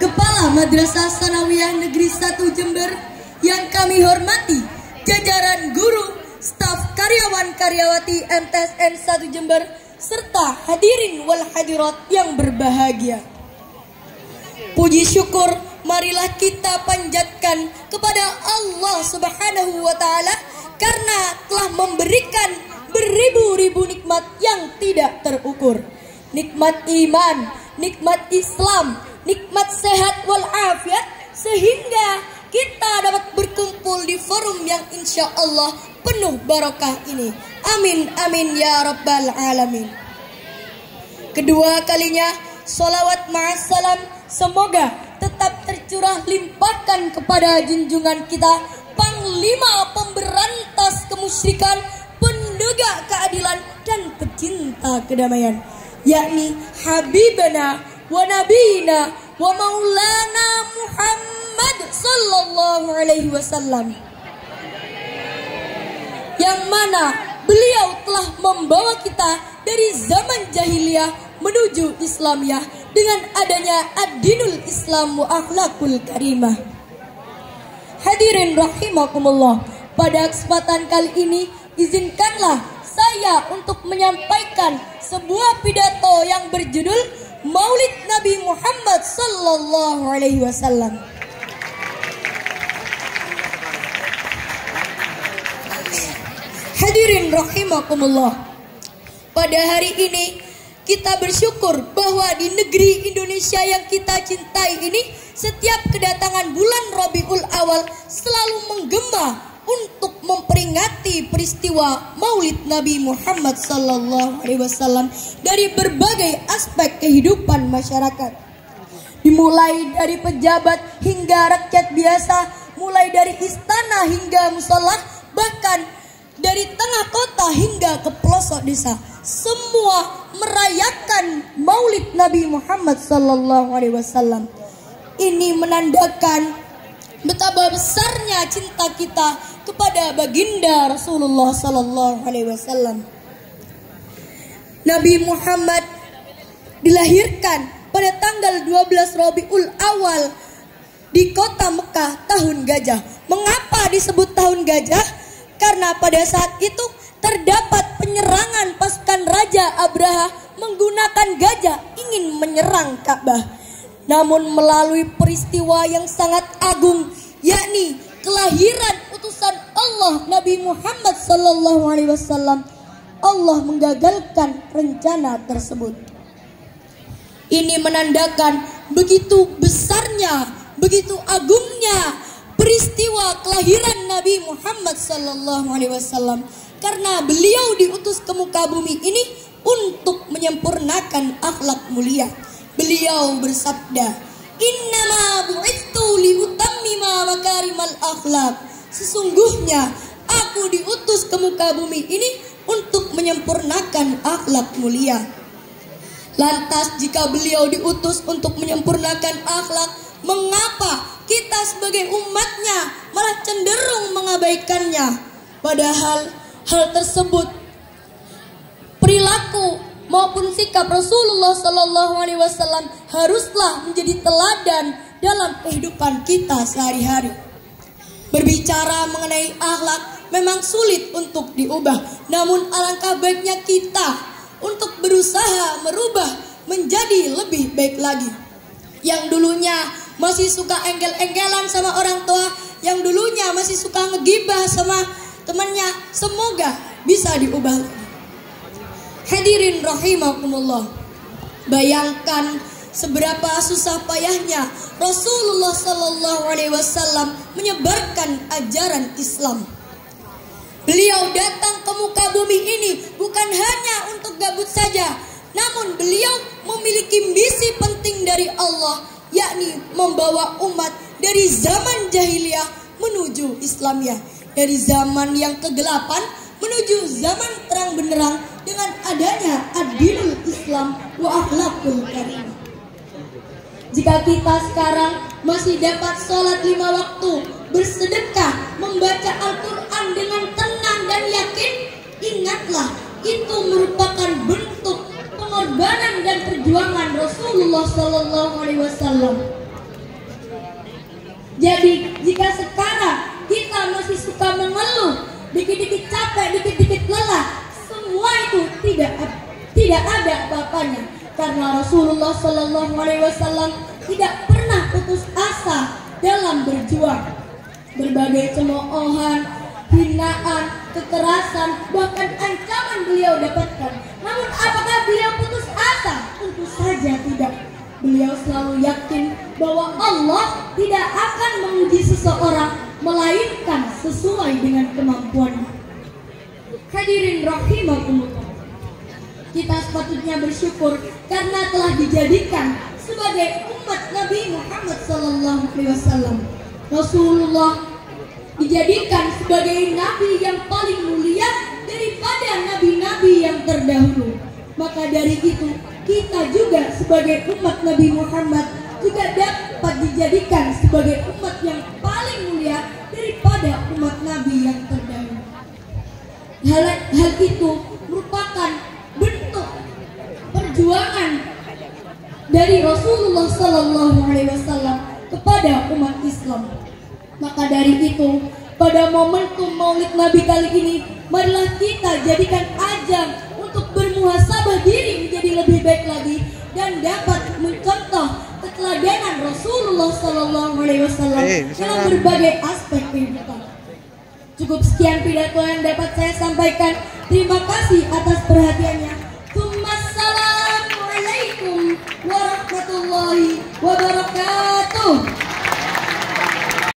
Kepala Madrasah Sanawiyah Negeri 1 Jember yang kami hormati, jajaran guru, staf karyawan-karyawati MTSN 1 Jember, serta hadirin wal hadirat yang berbahagia. Puji syukur marilah kita panjatkan kepada Allah Subhanahu wa Ta'ala karena telah memberikan beribu-ribu nikmat yang tidak terukur. Nikmat iman, nikmat Islam, nikmat sehat walafiat, sehingga kita dapat berkumpul di forum yang insya Allah penuh barokah ini. Amin amin ya rabbal alamin. Kedua kalinya sholawat ma'assalam semoga tetap tercurah limpahkan kepada junjungan kita, Panglima Pemberantas Kemusyrikan, Penegak Keadilan dan Pecinta Kedamaian, yakni Habibana wa Nabiyina wa Maulana Muhammad sallallahu alaihi wasallam, yang mana beliau telah membawa kita dari zaman jahiliyah menuju Islamiyah dengan adanya ad-dinul Islam wa akhlakul karimah. Hadirin rahimakumullah, pada kesempatan kali ini izinkanlah saya untuk menyampaikan sebuah pidato yang berjudul Maulid Nabi Muhammad sallallahu alaihi wasallam. Hadirin rahimakumullah, pada hari ini kita bersyukur bahwa di negeri Indonesia yang kita cintai ini, setiap kedatangan bulan Rabiul Awal selalu menggema untuk memperingati peristiwa Maulid Nabi Muhammad sallallahu alaihi wasallam dari berbagai aspek kehidupan masyarakat. Dimulai dari pejabat hingga rakyat biasa, mulai dari istana hingga musola, bahkan dari tengah kota hingga ke pelosok desa, semua merayakan Maulid Nabi Muhammad sallallahu alaihi wasallam. Ini menandakan betapa besarnya cinta kita kepada baginda Rasulullah sallallahu alaihi wasallam. Nabi Muhammad dilahirkan pada tanggal 12 Rabiul Awal di kota Mekah tahun gajah. Mengapa disebut tahun gajah? Karena pada saat itu terdapat penyerangan pasukan Raja Abraha menggunakan gajah ingin menyerang Ka'bah. Namun melalui peristiwa yang sangat agung, yakni kelahiran utusan Allah Nabi Muhammad sallallahu alaihi wasallam, Allah menggagalkan rencana tersebut. Ini menandakan begitu besarnya, begitu agungnya peristiwa kelahiran Nabi Muhammad sallallahu alaihi wasallam, karena beliau diutus ke muka bumi ini untuk menyempurnakan akhlak mulia. Beliau bersabda, "Innama bu'itsu liutammima makarimal akhlak." Sesungguhnya aku diutus ke muka bumi ini untuk menyempurnakan akhlak mulia. Lantas jika beliau diutus untuk menyempurnakan akhlak, mengapa kita sebagai umatnya malah cenderung mengabaikannya? Padahal hal tersebut, perilaku maupun sikap Rasulullah sallallahu alaihi wasallam haruslah menjadi teladan dalam kehidupan kita sehari-hari. Berbicara mengenai akhlak memang sulit untuk diubah, namun alangkah baiknya kita untuk berusaha merubah menjadi lebih baik lagi. Yang dulunya masih suka enggel-enggelan sama orang tua, yang dulunya masih suka ngegibah sama temannya, semoga bisa diubah lagi. Hadirin rahimakumullah, bayangkan seberapa susah payahnya Rasulullah sallallahu alaihi wasallam menyebarkan ajaran Islam. Beliau datang ke muka bumi ini bukan hanya untuk gabut saja, namun beliau memiliki misi penting dari Allah, yakni membawa umat dari zaman jahiliyah menuju Islamiyah, dari zaman yang kegelapan menuju zaman terang benderang dengan adanya ad-dinul Islam wa akhlakul karimah. Jika kita sekarang masih dapat sholat 5 waktu, bersedekah, membaca Al-Quran dengan tenang dan yakin, ingatlah itu merupakan bentuk pengorbanan dan perjuangan Rasulullah sallallahu alaihi wasallam. Jadi jika sekarang kita masih suka mengeluh, dikit-dikit capek, dikit-dikit lelah, semua itu tidak ada apa-apanya, karena Rasulullah Shallallahu Alaihi Wasallam tidak pernah putus asa dalam berjuang. Berbagai cemoohan, hinaan, kekerasan, bahkan ancaman beliau dapatkan. Namun apakah beliau putus asa? Tentu saja tidak. Beliau selalu yakin bahwa Allah tidak akan menguji seseorang melainkan sesuai dengan kemampuannya. Hadirin rahimakumullah, kita sepatutnya bersyukur karena telah dijadikan sebagai umat Nabi Muhammad SAW. Rasulullah dijadikan sebagai nabi yang paling mulia daripada nabi-nabi yang terdahulu. Maka dari itu kita juga sebagai umat Nabi Muhammad juga dapat dijadikan sebagai umat yang paling mulia daripada umat Nabi yang terdahulu. Hal itu merupakan bentuk perjuangan dari Rasulullah Sallallahu Alaihi Wasallam kepada umat Islam. Maka dari itu, pada momentum Maulid Nabi kali ini, marilah kita jadikan ajang untuk bermuhasabah diri menjadi lebih baik lagi dan dapat mencontoh keteladanan Rasulullah Sallallahu Alaihi Wasallam dalam berbagai aspek kehidupan. Cukup sekian pidato yang dapat saya sampaikan. Terima kasih atas perhatiannya. Assalamualaikum warahmatullahi wabarakatuh.